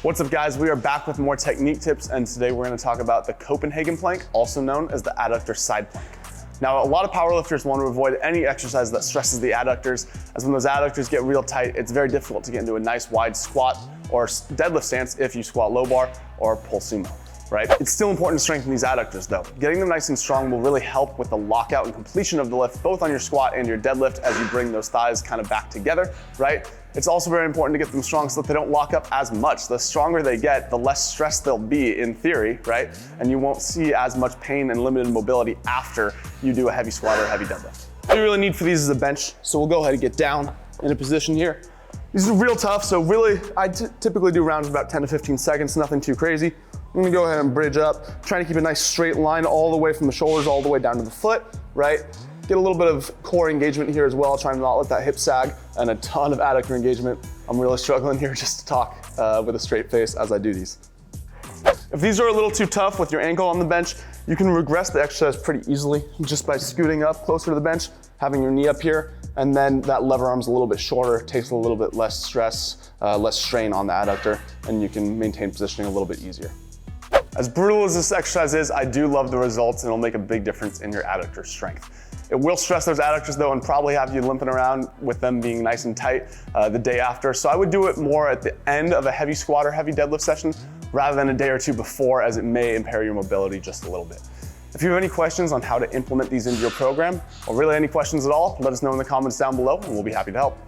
What's up guys, we are back with more technique tips, and today we're going to talk about the Copenhagen plank, also known as the adductor side plank. Now, a lot of powerlifters want to avoid any exercise that stresses the adductors, as when those adductors get real tight, it's very difficult to get into a nice wide squat or deadlift stance if you squat low bar or pull sumo, right? It's still important to strengthen these adductors though. Getting them nice and strong will really help with the lockout and completion of the lift, both on your squat and your deadlift as you bring those thighs kind of back together, right? It's also very important to get them strong so that they don't lock up as much. The stronger they get, the less stressed they'll be in theory, right? And you won't see as much pain and limited mobility after you do a heavy squat or a heavy deadlift. All you really need for these is a bench. So we'll go ahead and get down in a position here. These are real tough, so really, I typically do rounds of about 10 to 15 seconds, nothing too crazy. I'm gonna go ahead and bridge up, trying to keep a nice straight line all the way from the shoulders all the way down to the foot, right? Get a little bit of core engagement here as well, trying to not let that hip sag, and a ton of adductor engagement. I'm really struggling here just to talk with a straight face as I do these. If these are a little too tough with your ankle on the bench, you can regress the exercise pretty easily just by scooting up closer to the bench, having your knee up here, and then that lever arm's a little bit shorter, takes a little bit less stress, less strain on the adductor, and you can maintain positioning a little bit easier. As brutal as this exercise is, I do love the results, and it'll make a big difference in your adductor strength. It will stress those adductors though, and probably have you limping around with them being nice and tight the day after. So I would do it more at the end of a heavy squat or heavy deadlift session rather than a day or two before, as it may impair your mobility just a little bit. If you have any questions on how to implement these into your program, or really any questions at all, let us know in the comments down below and we'll be happy to help.